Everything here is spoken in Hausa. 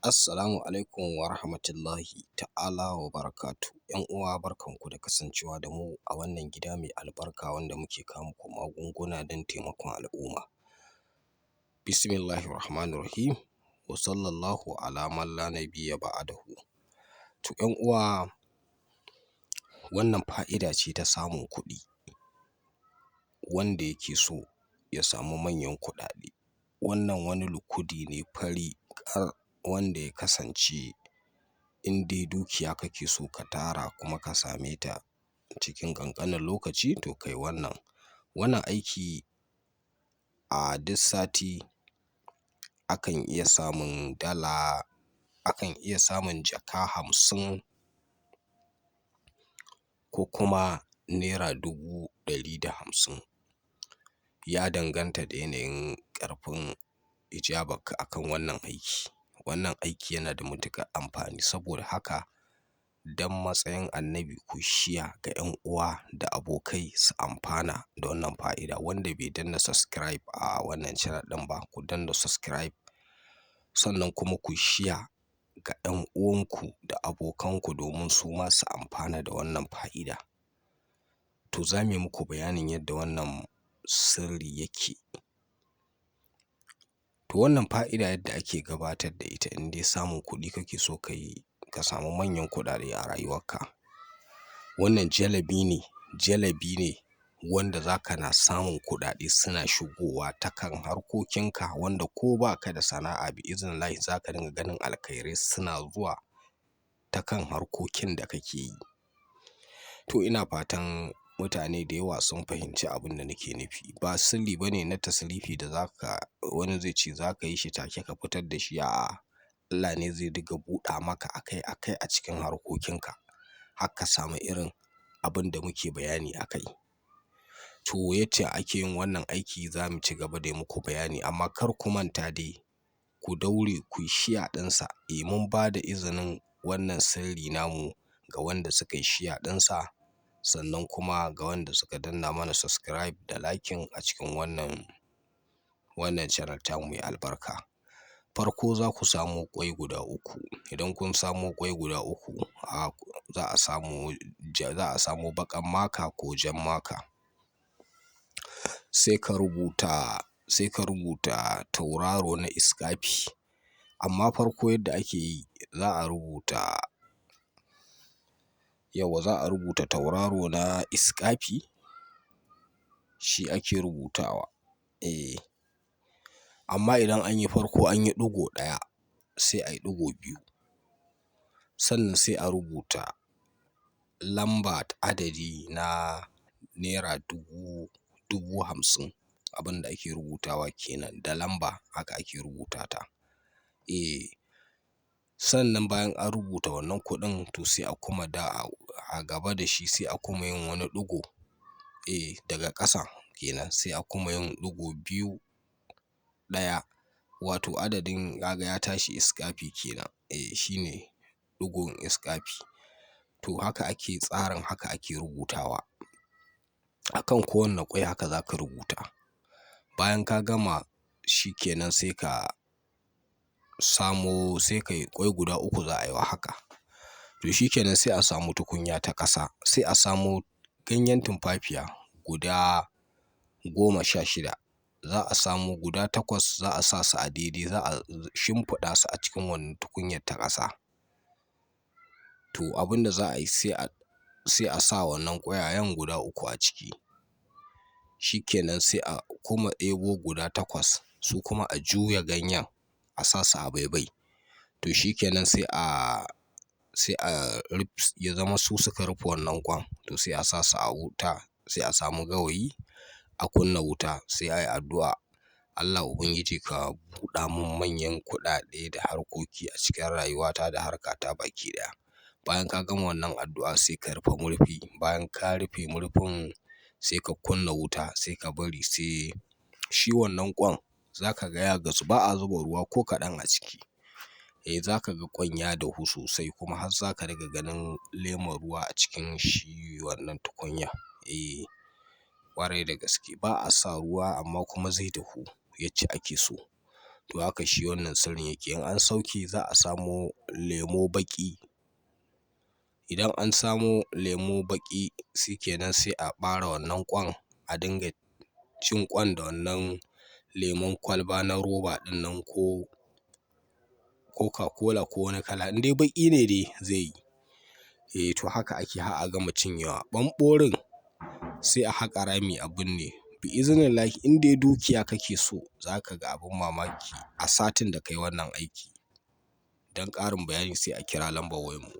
Assalamu alaikum wa rahmatullahi ta'ala wa barakatuh. ‘Yan uwa barkanku da kasancewa da mu a wannan gida mai albarka wanda muke kawo muku magunguna don taimakon al'umma. Bismillahirrahmanirrahim wa sallallahu ala man la nabiyya ba'dahu. To ‘yan uwa, wannan fa'ida ce ta samun kuɗi. Wanda yake so ya samu manyan kuɗaɗe, wannan wani lukudi ne fari ƙar wanda ya kasance in dai dukiya kake so ka tara kuma ka same ta cikin ƙanƙanin lokaci to kai wannan aiki a duk sati akan iya samun akan iya samun jaka 50 ko kuma naira 150. Ya danganta da yanayin ƙarfin ijabarka akan wannan aiki. Wannan aiki yana da matuƙar amfani, saboda haka don matsayin annabi ku share ga ‘yan uwa da abokai su amfana da wannan fa'ida. Wanda bai danna subscribe a wannan channel ɗin ba, ku danna subscribe, sannan kuma ku share ga ‘yan uwanku da abokanku domin su ma su amfana da wannan fa'ida. To za mu yi muku bayanin yadda wannan sirri yake. To wannan fa'ida yadda ake gabatar da ita in dai samun kuɗi kake so ka yi, ka samu manyan kuɗaɗe a rayuwarka. Wannan jalabi ne wanda za ka na samun kuɗaɗe suna shigowa ta kan harkokinka, wanda ko ba ka da sana'a bi'iznillahi za ka dinga ganin alkhairai suna zuwa ta kan harkokin da kake yi. To ina fatan mutane da yawa sun fahimci abin da nake nufi. Ba sirri bane na tasrifi da wani zai ce za ka yi shi take ka fitar da shi. A'a, Allah ne zai dinga buɗa maka akai-akai a cikin harkokinka har ka samu irin abin da muke bayani a kai. To yacce ake yin wannan aiki za mu ci gaba da yi muku bayani, amma kar ku manta dai ku daure ku yi share ɗinsa. Mun ba da izinin wannan sirri namu ga wanda suka yi share ɗinsa, sannan kuma ga wanda suka danna mana subscribe da liking a cikin wannan channel tamu mai albarka. Farko za ku samo ƙwai guda 3. Idan kun samo ƙwai guda 3, za a samo baƙar maka ko jan maka. Sai ka rubuta tauraro na iskafi. Amma farko yadda ake yi, za a rubuta tauraro na iskafi, shi ake rubutawa. Amma idan an yi farko an yi ɗigo 1, sai a yi ɗigo 2. Sannan sai a rubuta lamba adadi na naira 50,000. Abin da ake rubutawa kenan, da lamba haka ake rubuta ta. Sannan bayan an rubuta wannan kuɗin, to sai a kuma a gaba da shi sai a kuma yin wani ɗigo. Daga ƙasa kenan sai a kuma yin ɗigo 2, 1. Wato adadin kaga ya tashi iskafi kenan. Shine ɗigon iskafi. To haka ake tsarin, haka ake rubutawa. Akan kowane ƙwai haka za ka rubuta. Bayan ka gama shi kenan sai ka yi ƙwai guda 3 za a yi wa haka. To shi kenan sai a samu tukunya ta ƙasa. Sai a samo ganyen tumfafiya guda 16. Za a samo guda 8 za a sa su a daidai, za a shimfiɗa su a cikin wannan tukunyar ta ƙasa. To abin da za a yi sai a sa wannan ƙwayayen guda 3 a ciki. Shi kenan sai a kuma ɗebo guda 8 su kuma a juya ganyen a sa su a bai-bai. To shi kenan sai ya zama su suka rufe wannan ƙwan. To sai a sa su a wuta, sai a samu gawayi a kunna wuta, sai a yi addu'a. Allah Ubangiji ka buɗa mun manyan kuɗaɗe da harkoki a cikin rayuwata da harkata baki ɗaya. Bayan ka gama wannan addu'a sai ka rufe murfi. Bayan ka rufe murfin sai ka kunna wuta, sai ka bari sai shi wannan ƙwan za ka ga ya gasu. Ba a zuba ruwa ko kaɗan a ciki. Za ka ga ƙwan ya dahu sosai, kuma har za ka riga ganin lemon ruwa a cikin shi wannan tukunya. Ƙwarai da gaske ba a sa ruwa amma kuma zai dahu yacce ake so. To haka shi wannan sirrin yake. In an sauke za a samo lemo baƙi. Idan an samo lemo baƙi shikenan sai a ɓare wannan ƙwan, a dinga cin ƙwan da wannan lemon kwalba na roba ɗinnan ko Coca-Cola ko wani kala. In dai baƙi ne dai zai yi. To haka ake har a gama cinyewa. Ɓamɓorin sai a haƙa rami a binne. Bi'iznillahi in dai dukiya kake so za ka ga abin mamaki a satin da kai wannan aiki. Don ƙarin bayani sai a kira lambar wayarmu.